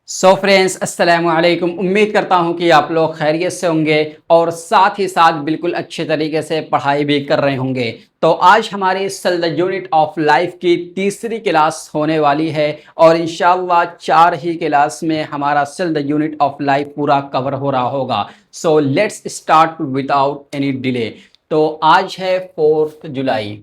So friends अस्सलाम वालेकुम। उम्मीद करता हूं कि आप लोग खैरियत से होंगे और साथ ही साथ बिल्कुल अच्छे तरीके से पढ़ाई भी कर रहे होंगे। तो आज हमारी cell the unit of life की तीसरी क्लास होने वाली है और इंशाअल्लाह 4 ही क्लास में हमारा cell the unit of life पूरा कवर हो रहा होगा। So let's start without any delay. तो आज है 4 जुलाई।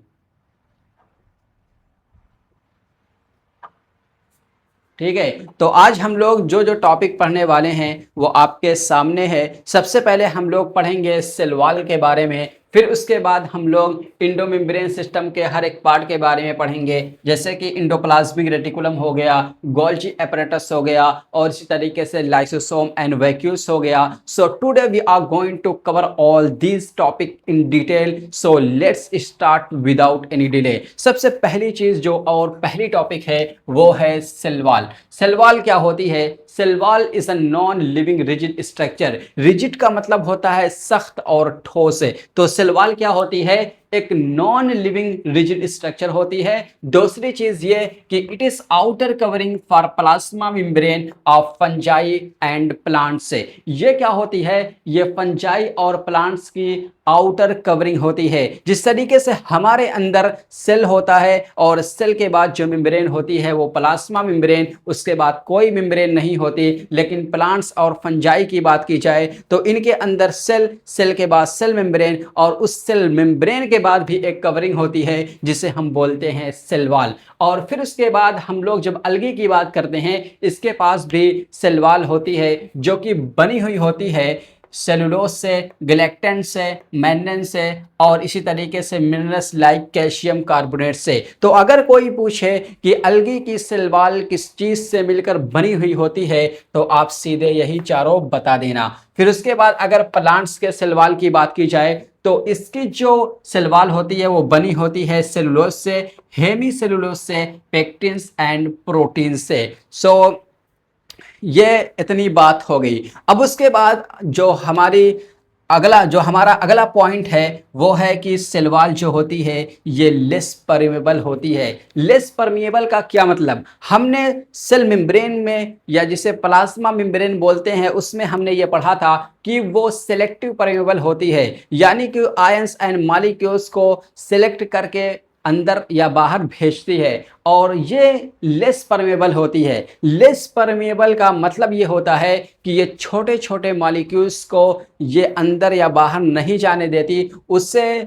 ठीक है, तो आज हम लोग जो जो टॉपिक पढ़ने वाले हैं वो आपके सामने है। सबसे पहले हम लोग पढ़ेंगे सेल वॉल के बारे में, फिर उसके बाद हम लोग इंडोमेम्ब्रेन सिस्टम के हर एक पार्ट के बारे में पढ़ेंगे, जैसे कि इंडोप्लाज्मिक रेटिकुलम हो गया, गोल्जी एपरेटस हो गया और इसी तरीके से लाइसोसोम एंड वैक्यूल्स हो गया। So today we are going to cover all these topic in detail. So let's start without any delay. सबसे पहली चीज जो और पहली टॉपिक है वो है सेल वॉल। सेल वॉल क्या होती है? Cell wall is a non living rigid structure. Rigid का मतलब होता है सख्त और ठोस। तो सेल वॉल क्या होती है? एक नॉन लिविंग रिजिड स्ट्रक्चर होती है। दूसरी चीज ये कि it is outer covering for plasma membrane of fungi and plants. ये क्या होती है? ये फंजाई और प्लांट्स की आउटर कवरिंग होती है। जिस तरीके से हमारे अंदर सेल होता है और सेल के बाद जो मेम्ब्रेन होती है वो प्लाज्मा मेम्ब्रेन, उसके बाद कोई मेम्ब्रेन नहीं होती। लेकिन प्लांट्स और फंजाई की बात की जाए तो इनके अंदर सेल, सेल के बाद सेल मेम्ब्रेन और उस सेल मेम्ब्रेन के बाद भी एक कवरिंग होती है जिसे हम बोलते हैं सेल वॉल। और फिर उसके बाद हम लोग जब अलगी की बात करते हैं, इसके पास भी सेल वॉल होती है जो कि बनी हुई होती है सेलुलोज से, गैलेक्टेंट से, मैग्नीज से और इसी तरीके से मिनरल्स लाइक कैल्शियम कार्बोनेट से। तो अगर कोई पूछे कि अलगी की सेल वॉल किस चीज से मिलकर बनी हुई होती है तो आप सीधे यही चारों बता देना। फिर उसके बाद अगर प्लांट्स के सेल वॉल की बात की जाए तो इसकी जो सेल वॉल होती है वो बनी होती है सेलुलोज से, हेमी सेलुलोज से, पेक्टिन्स एंड प्रोटीन से। सो ये इतनी बात हो गई। अब उसके बाद जो हमारा अगला पॉइंट है वो है कि सेल वॉल जो होती है ये लेस परमेबल होती है। लेस परमेबल का क्या मतलब? हमने सेल मेम्ब्रेन में या जिसे प्लाज्मा मेम्ब्रेन बोलते हैं उसमें हमने ये पढ़ा था कि वो सेलेक्टिव परमेबल होती है, यानी कि आयंस एंड मॉलिक्यूल्स को सेलेक्ट करके अंदर या बाहर भेजती है। और ये लेस परमेबल होती है। लेस परमेबल का मतलब ये होता है कि ये छोटे छोटे मॉलिक्यूल्स को ये अंदर या बाहर नहीं जाने देती, उससे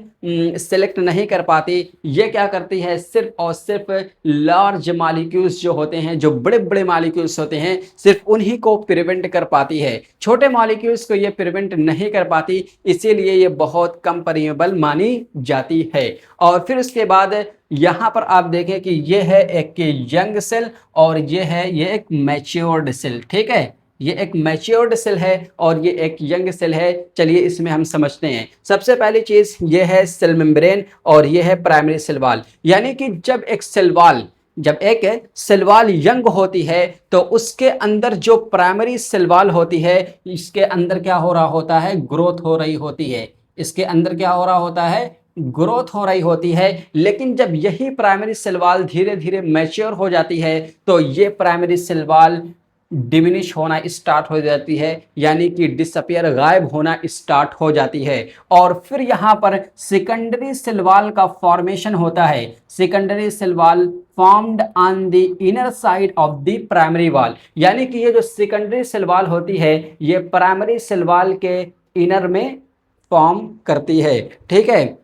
सेलेक्ट नहीं कर पाती। ये क्या करती है? सिर्फ और सिर्फ लार्ज मॉलिक्यूल्स जो होते हैं, जो बड़े बड़े मॉलिक्यूल्स होते हैं, सिर्फ उन्हीं को प्रिवेंट कर पाती है। छोटे मॉलिक्यूल्स को ये प्रिवेंट नहीं कर पाती, इसीलिए ये बहुत कम परमेबल मानी जाती है। और फिर उसके बाद यहां पर आप देखें कि ये है एक यंग सेल और ये एक मैच्योर्ड सेल। ठीक है, ये एक मैच्योर्ड सेल है और ये एक यंग सेल है। चलिए इसमें हम समझते हैं। सबसे पहली चीज ये है सेल मेम्ब्रेन और ये है प्राइमरी सेल वॉल। यानी कि जब एक सेल वॉल यंग होती है तो उसके अंदर जो प्राइमरी सेल वॉल होती है, इसके अंदर क्या हो रहा होता है? ग्रोथ हो रही होती है। इसके अंदर क्या हो रहा होता है? ग्रोथ हो रही होती है। लेकिन जब यही प्राइमरी सेल वॉल धीरे धीरे मैच्योर हो जाती है तो ये प्राइमरी सेल वॉल डिमिनिश होना स्टार्ट हो जाती है, यानी कि डिसअपियर, गायब होना स्टार्ट हो जाती है। और फिर यहाँ पर सेकेंडरी सेल वॉल का फॉर्मेशन होता है। Secondary cell wall formed on the inner side of the primary wall, यानी कि ये जो सेकेंडरी सेल वॉल होती है ये प्राइमरी सेल वॉल के इनर में फॉर्म करती है। ठीक है,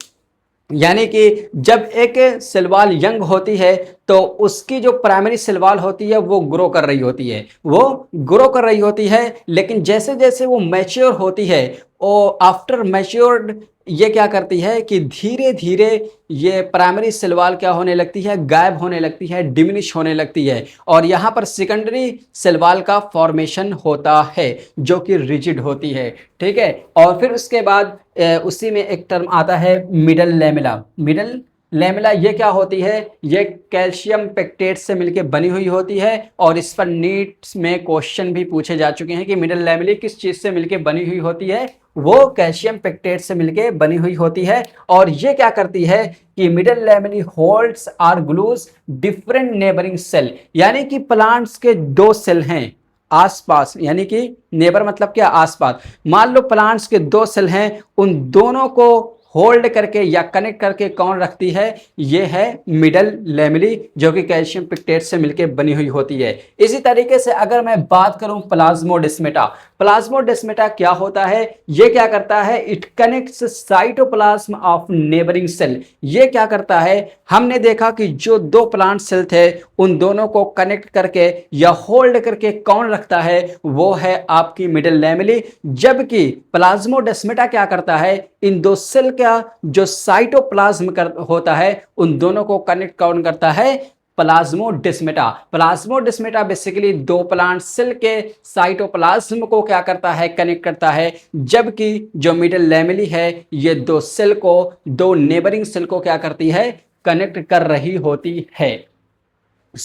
यानी कि जब एक सेल वॉल यंग होती है तो उसकी जो प्राइमरी सेल वॉल होती है वो ग्रो कर रही होती है, लेकिन जैसे जैसे वो मैच्योर होती है और आफ्टर मैच्योर्ड ये क्या करती है कि धीरे धीरे ये प्राइमरी सेल वॉल क्या होने लगती है? गायब होने लगती है, डिमिनिश होने लगती है। और यहाँ पर सेकेंडरी सेल वॉल का फॉर्मेशन होता है जो कि रिजिड होती है। ठीक है, और फिर उसके बाद उसी में एक टर्म आता है मिडल लैमेला। मिडल लैमेला ये क्या होती है? ये कैल्शियम पेक्टेट से मिलकर बनी हुई होती है और इस पर नीट में क्वेश्चन भी पूछे जा चुके हैं कि मिडल लैमेली किस चीज से मिलकर बनी हुई होती है? वो कैल्शियम पेक्टेट से मिलकर बनी हुई होती है। और ये क्या करती है कि middle lamellae holds or glues different neighbouring cell, यानी कि प्लांट्स के 2 सेल हैं आसपास, यानी कि नेबर मतलब क्या, आसपास। मान लो प्लांट्स के दो सेल हैं, उन दोनों को होल्ड करके या कनेक्ट करके कौन रखती है, ये है मिडल लैमेली, जो कि कैल्शियम पिक्टेट से मिलकर बनी हुई होती है। इसी तरीके से अगर मैं बात करूं प्लाज्मोडेस्माटा, प्लाज्मोडेस्माटा क्या होता है, ये क्या करता है, it connects cytoplasm of neighbouring cell. ये क्या करता है, हमने देखा कि जो दो प्लांट सेल थे उन दोनों को कनेक्ट करके या होल्ड करके कौन रखता है, वो है आपकी मिडल लैमेली। जबकि प्लाज्मोडेस्माटा क्या करता है, इन दो सेल का जो साइटोप्लाज्म होता है उन दोनों को कनेक्ट कौन करता है, प्लाज्मोडेस्माटा। प्लाज्मोडेस्माटा बेसिकली दो प्लांट सेल के साइटोप्लाज्म को क्या करता है, कनेक्ट करता है। जबकि जो मिडल लैमेली है, ये दो सेल को, दो नेबरिंग सेल को क्या करती है, कनेक्ट कर रही होती है।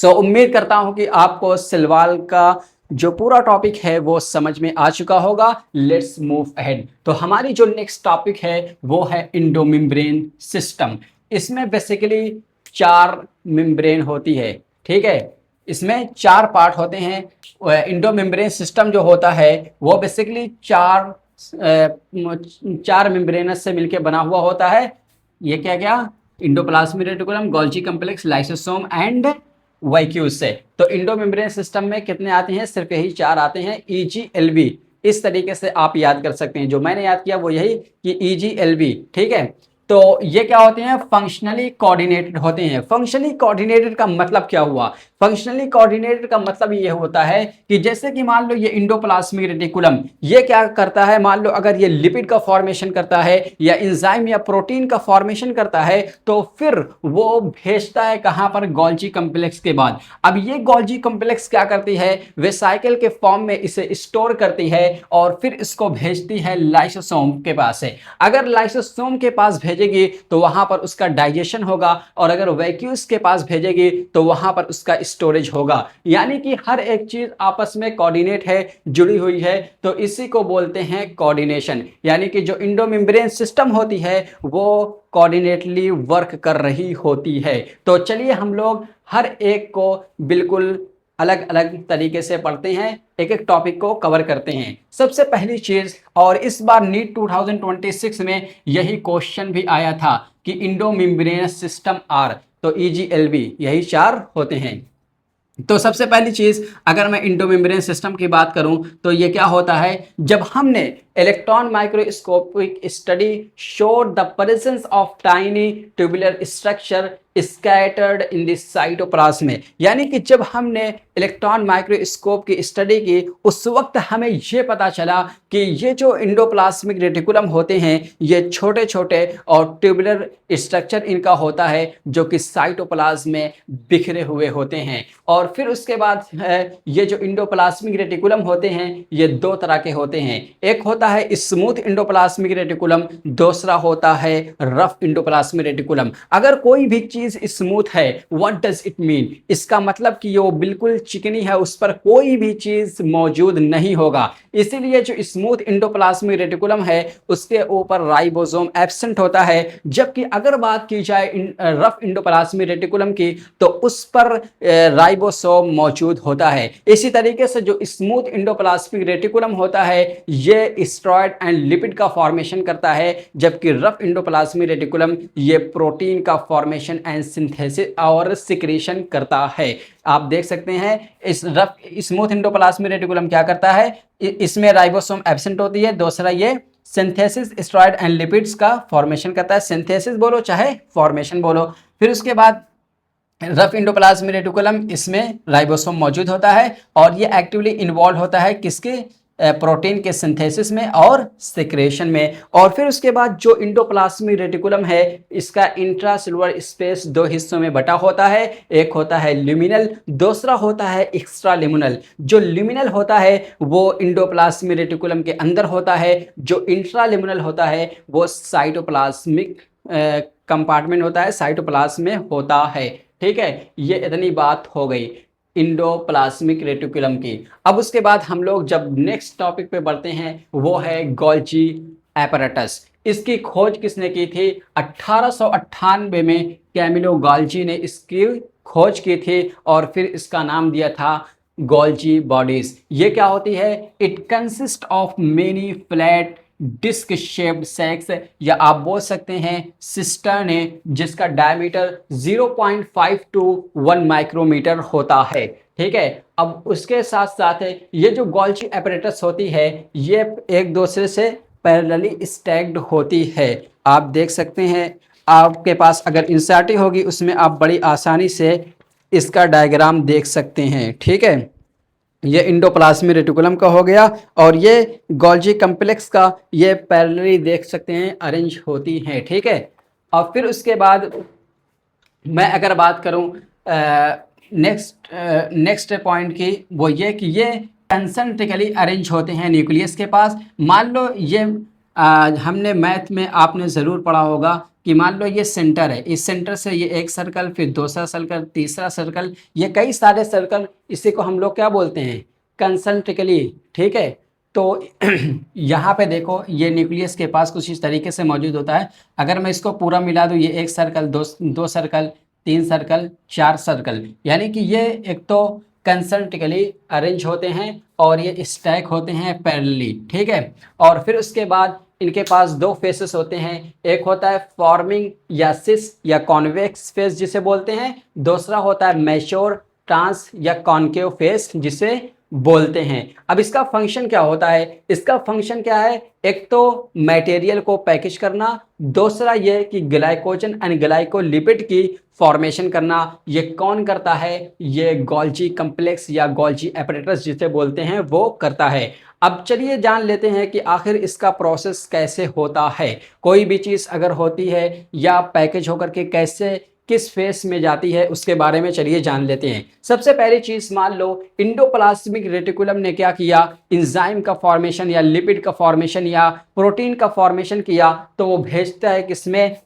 उम्मीद करता हूं कि आपको सेल वॉल का जो पूरा टॉपिक है वो समझ में आ चुका होगा। Let's move ahead. तो हमारी जो नेक्स्ट टॉपिक है वो है इंडोमेम्ब्रेन सिस्टम। इसमें बेसिकली 4 मेम्ब्रेन होती है, ठीक है। इसमें 4 पार्ट होते हैं। इंडोमेम्ब्रेन सिस्टम जो होता है वो बेसिकली 4 मेम्ब्रेनस से मिलकर बना हुआ होता है। ये क्या क्या, endoplasmic reticulum, Golgi complex, lysosome and vacuoles से। तो इंडोमेम्ब्रेन सिस्टम में कितने आते हैं, सिर्फ यही 4 आते हैं, EGLB। इस तरीके से आप याद कर सकते हैं, जो मैंने याद किया वो यही कि EGLB, ठीक है। तो ये क्या होते हैं, फंक्शनली कोऑर्डिनेटेड होते हैं। फंक्शनली कोऑर्डिनेटेड का मतलब क्या हुआ, फंक्शनली कोऑर्डिनेटेड का मतलब ये होता है कि जैसे कि मान लो ये इंडोप्लाज्मिक रेटिकुलम, ये क्या करता है, मान लो अगर ये लिपिड का फॉर्मेशन करता है या एंजाइम या प्रोटीन का फॉर्मेशन करता है, तो फिर वो भेजता है कहां पर, गोल्गी कॉम्प्लेक्स के बाद। अब ये गोल्गी कॉम्प्लेक्स क्या करती है, वेसाइकिल के फॉर्म में इसे स्टोर करती है और फिर इसको भेजती है लाइसोसोम के पास है। अगर लाइसोसोम के पास भेजेगी तो वहां पर उसका डाइजेशन होगा, और अगर वैक्यूल्स के पास भेजेगी तो वहां पर उसका स्टोरेज होगा। यानी कि हर एक चीज आपस में कोऑर्डिनेट है, जुड़ी हुई है, तो इसी को बोलते हैं कोऑर्डिनेशन। यानी कि जो इंडोमेम्ब्रेन सिस्टम होती है वो कोऑर्डिनेटली वर्क कर रही होती है। तो चलिए हम लोग हर एक को बिल्कुल अलग अलग तरीके से पढ़ते हैं, एक एक टॉपिक को कवर करते हैं। सबसे पहली चीज, और इस बार नीट 2026 में यही क्वेश्चन भी आया था कि इंडोमेम्ब्रेनस सिस्टम आर, तो EGLB यही 4 होते हैं। तो सबसे पहली चीज, अगर मैं इंडोमेम्ब्रेन सिस्टम की बात करूं तो ये क्या होता है, जब हमने electron microscopic study showed the presence of tiny tubular structure scattered in the cytoplasm, यानी कि जब हमने इलेक्ट्रॉन माइक्रोस्कोप की स्टडी की उस वक्त हमें यह पता चला कि ये जो इंडोप्लाज्मिक रेटिकुलम होते हैं ये छोटे छोटे और ट्यूबुलर स्ट्रक्चर इनका होता है जो कि साइटोप्लाज्म में बिखरे हुए होते हैं। और फिर उसके बाद ये जो इंडोप्लाज्मिक रेटिकुलम होते हैं ये 2 तरह के होते हैं, एक होता है स्मूथ इंडोप्लाज्मिक रेटिकुलम, दूसरा होता है रफ इंडोप्लाज्मिक रेटिकुलम। अगर कोई भी चीज स्मूथ है, व्हाट डज इट मीन, इसका मतलब कि वो बिल्कुल चिकनी है, उस पर कोई भी चीज मौजूद नहीं होगा। इसीलिए जो स्मूथ इंडोप्लाज्मिक रेटिकुलम है उसके ऊपर राइबोसोम एब्सेंट होता है। जबकि अगर बात की जाए रफ इंडोप्लाज्मिक रेटिकुलम की तो उस पर राइबोसोम मौजूद होता है। इसी तरीके से जो स्मूथ इंडोप्लाज्मिक रेटिकुलम होता है ये स्टेरॉइड एंड लिपिड का फॉर्मेशन करता है, जबकि रफ इंडोप्लाज्मिक रेटिकुलम ये प्रोटीन का फॉर्मेशन एंड सिंथेसिस और सिक्रीशन करता है। आप देख सकते हैं इस रफ स्मूथ इंडोप्लाज्मिक रेटिकुलम क्या करता है, इसमें राइबोसोम एब्सेंट होती है, दूसरा ये सिंथेसिस स्टेरॉइड एंड लिपिड्स का फॉर्मेशन करता है, सिंथेसिस बोलो चाहे फॉर्मेशन बोलो। फिर उसके बाद रफ इंडोप्लाज्मिक रेटिकुलम, इसमें राइबोसोम मौजूद होता है और ये एक्टिवली इन्वॉल्व होता है किसके, प्रोटीन के सिंथेसिस में और सिक्रेशन में। और फिर उसके बाद जो इंडोप्लाज्मिक रेटिकुलम है इसका इंट्रासेलुलर स्पेस 2 हिस्सों में बटा होता है, एक होता है ल्यूमिनल, दूसरा होता है एक्स्ट्रा ल्यूमिनल। जो ल्यूमिनल होता है वो इंडोप्लाज्मिक रेटिकुलम के अंदर होता है, जो इंट्रा ल्यूमिनल होता है वो साइटोप्लाज्मिक कंपार्टमेंट होता है, साइटोप्लाज्म में होता है। ठीक है, ये इतनी बात हो गई इंडोप्लाज्मिक रेटिकुलम की। अब उसके बाद हम लोग जब नेक्स्ट टॉपिक पे बढ़ते हैं वो है गोल्जी एपरेटस। इसकी खोज किसने की थी, 1898 में कैमिलो गोल्जी ने इसकी खोज की थी और फिर इसका नाम दिया था गोल्जी बॉडीज। ये क्या होती है? It consist of many flat disc shaped sacs, या आप बोल सकते हैं सिस्टर्न है, जिसका डायमीटर 0.5 टू 1 माइक्रोमीटर होता है। ठीक है, अब उसके साथ साथ ये जो गोल्जी apparatus होती है ये एक दूसरे से पैरेलली स्टैक्ड होती है। आप देख सकते हैं, आपके पास अगर इंसर्टी होगी उसमें आप बड़ी आसानी से इसका डायग्राम देख सकते हैं। ठीक है, ये इंडोप्लाज्मिक रेटिकुलम का हो गया, और ये गोल्जी कम्प्लेक्स का ये पैरेलली देख सकते हैं अरेंज होती हैं। ठीक है, और फिर उसके बाद मैं अगर बात करूं नेक्स्ट पॉइंट की, वो ये कि ये कंसेंट्रिकली अरेंज होते हैं न्यूक्लियस के पास। मान लो ये हमने मैथ में आपने ज़रूर पढ़ा होगा कि मान लो ये सेंटर है, इस सेंटर से ये एक सर्कल, फिर दूसरा सर्कल, तीसरा सर्कल, ये कई सारे सर्कल, इसी को हम लोग क्या बोलते हैं? कंसेंट्रिकली। ठीक है, तो यहाँ पे देखो ये न्यूक्लियस के पास कुछ इस तरीके से मौजूद होता है। अगर मैं इसको पूरा मिला दूँ, ये एक सर्कल, दो सर्कल, 3 सर्कल, 4 सर्कल, यानी कि ये एक तो कंसेंट्रिकली अरेंज होते हैं और ये स्टैक होते हैं पैरेलली। ठीक है, और फिर उसके बाद इनके पास 2 फेसेस होते हैं, एक होता है फॉर्मिंग या सिस या कॉन्वेक्स फेस जिसे बोलते हैं, दूसरा होता है मैच्योर ट्रांस या कॉन्केव फेस जिसे बोलते हैं। अब इसका फंक्शन क्या होता है? इसका फंक्शन क्या है? एक तो मटेरियल को पैकेज करना, दूसरा ये कि ग्लाइकोजन एंड ग्लाइकोलिपिड की फॉर्मेशन करना। ये कौन करता है? ये गोल्जी कम्प्लेक्स या गोल्जी apparatus जिसे बोलते हैं वो करता है। अब चलिए जान लेते हैं कि आखिर इसका प्रोसेस कैसे होता है। कोई भी चीज़ अगर होती है या पैकेज होकर के कैसे किस फेस में जाती है उसके बारे में चलिए जान लेते हैं। सबसे पहली चीज़, मान लो इंडोप्लाज्मिक रेटिकुलम ने क्या किया? इंजाइम का फॉर्मेशन या लिपिड का फॉर्मेशन या प्रोटीन का फॉर्मेशन किया, तो वो भेजता है किसमें?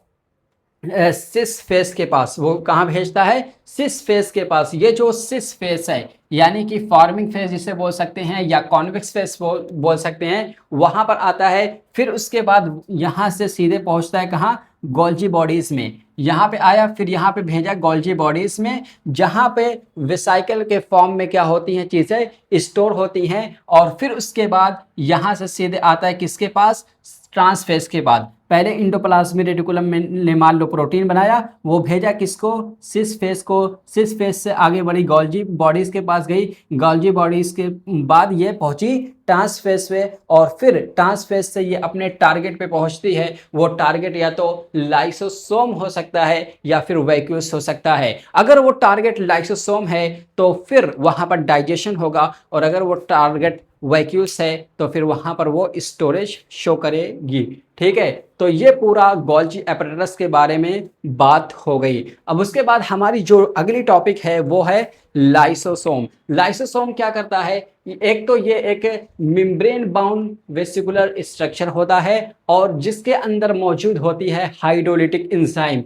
सिस फेस के पास। वो कहाँ भेजता है? सिस फेस के पास। ये जो सिस फेस है, यानी कि फॉर्मिंग फेस जिसे बोल सकते हैं या कॉन्वेक्स फेस बोल सकते हैं, वहाँ पर आता है। फिर उसके बाद यहाँ से सीधे पहुँचता है कहाँ? गोल्जी बॉडीज में। यहाँ पे आया, फिर यहाँ पे भेजा गोल्जी बॉडीज में, जहाँ पे वेसाइकल के फॉर्म में क्या होती हैं चीज़ें? स्टोर होती हैं। और फिर उसके बाद यहाँ से सीधे आता है किसके पास? ट्रांसफेस के बाद। पहले इंडोप्लाज्मिक रेटिकुलम में ने मान लो प्रोटीन बनाया, वो भेजा किसको? सिस फेस को। सिस फेस से आगे बढ़ी गोल्जी बॉडीज के पास गई, गोल्जी बॉडीज के बाद ये पहुंची ट्रांसफेस पे, और फिर ट्रांसफेस से ये अपने टारगेट पे पहुंचती है। वो टारगेट या तो लाइसोसोम हो सकता है या फिर वैक्यूल्स हो सकता है। अगर वो टारगेट लाइसोसोम है तो फिर वहां पर डाइजेशन होगा, और अगर वो टारगेट वैक्यूल्स है तो फिर वहां पर वो स्टोरेज शो करेगी। ठीक है, तो ये पूरा गोल्जी apparatus के बारे में बात हो गई। अब उसके बाद हमारी जो अगली टॉपिक है वो है लाइसोसोम। लाइसोसोम क्या करता है? एक तो ये एक मेम्ब्रेन बाउंड वेसिकुलर स्ट्रक्चर होता है और जिसके अंदर मौजूद होती है hydrolytic enzyme.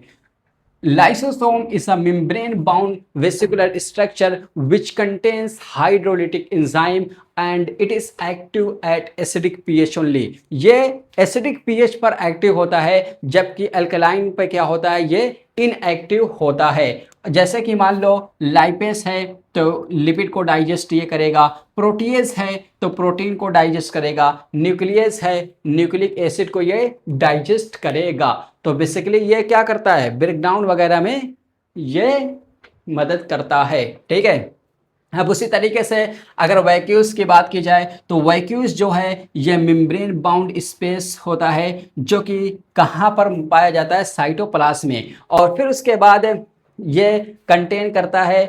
Lysosome is a membrane-bound vesicular structure which contains hydrolytic enzyme and it is active at acidic pH only। ये acidic pH पर एक्टिव होता है, जबकि अल्कलाइन पे क्या होता है? ये इनएक्टिव होता है। जैसे कि मान लो लाइपेस है तो लिपिड को डाइजेस्ट ये करेगा, प्रोटीएज है तो प्रोटीन को डाइजेस्ट करेगा, न्यूक्लियस है न्यूक्लिक एसिड को ये डाइजेस्ट करेगा। तो बेसिकली ये क्या करता है? ब्रेकडाउन वगैरह में ये मदद करता है। ठीक है, अब उसी तरीके से अगर वैक्यूल्स की बात की जाए तो वैक्यूल्स जो है ये मेम्ब्रेन बाउंड स्पेस होता है, जो कि कहाँ पर पाया जाता है? साइटोप्लाज्म में। और फिर उसके बाद ये कंटेन करता है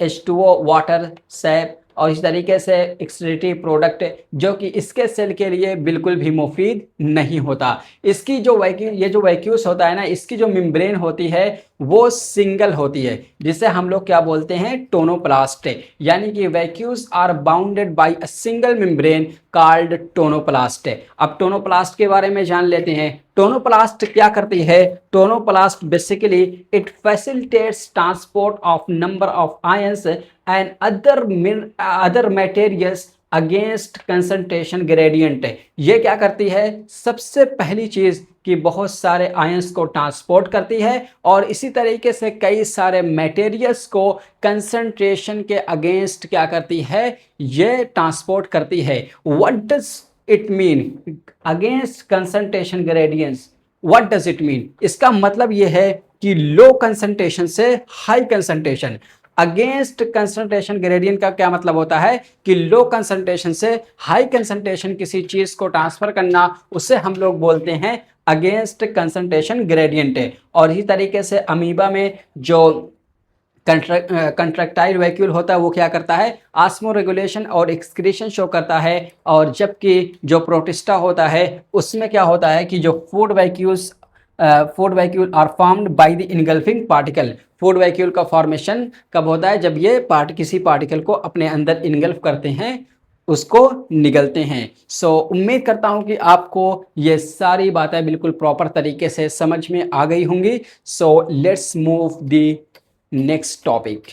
H2O, वाटर, सैप और इस तरीके से एक्सक्रीटरी प्रोडक्ट, जो कि इसके सेल के लिए बिल्कुल भी मुफीद नहीं होता। इसकी जो वैक्यूल्स होता है ना, इसकी जो मेम्ब्रेन होती है वो सिंगल होती है, जिसे हम लोग क्या बोलते हैं? टोनोप्लास्ट। यानी कि vacuoles are bounded by a single membrane called tonoplast. अब टोनोप्लास्ट के बारे में जान लेते हैं। टोनोप्लास्ट क्या करती है? Tonoplast basically it facilitates transport of number of ions and other materials against concentration gradient है। ये क्या करती है? सबसे पहली चीज कि बहुत सारे आयंस को ट्रांसपोर्ट करती है और इसी तरीके से कई सारे मटेरियल्स को कंसंट्रेशन के अगेंस्ट क्या करती है? ये ट्रांसपोर्ट करती है। What does it mean against concentration gradients? What does it mean? इसका मतलब ये है कि लो कंसंट्रेशन से high concentration. Against concentration gradient का क्या मतलब होता है कि लो कंसंट्रेशन से हाई कंसंट्रेशन किसी चीज को ट्रांसफर करना, उसे हम लोग बोलते हैं अगेंस्ट कंसंट्रेशन ग्रेडियंट है। और इसी तरीके से अमीबा में जो कंट्रैक्टाइल वैक्यूल होता है वो क्या करता है? ऑस्मो रेगुलेशन और एक्सक्रीशन शो करता है। और जबकि जो प्रोटिस्टा होता है उसमें क्या होता है कि जो food vacuole are formed by the engulfing particle. Food vacuole का फॉर्मेशन कब होता है? जब ये किसी पार्टिकल को अपने अंदर इनगल्फ करते हैं, उसको निगलते हैं। उम्मीद करता हूं कि आपको ये सारी बातें बिल्कुल प्रॉपर तरीके से समझ में आ गई होंगी। Let's move the next topic.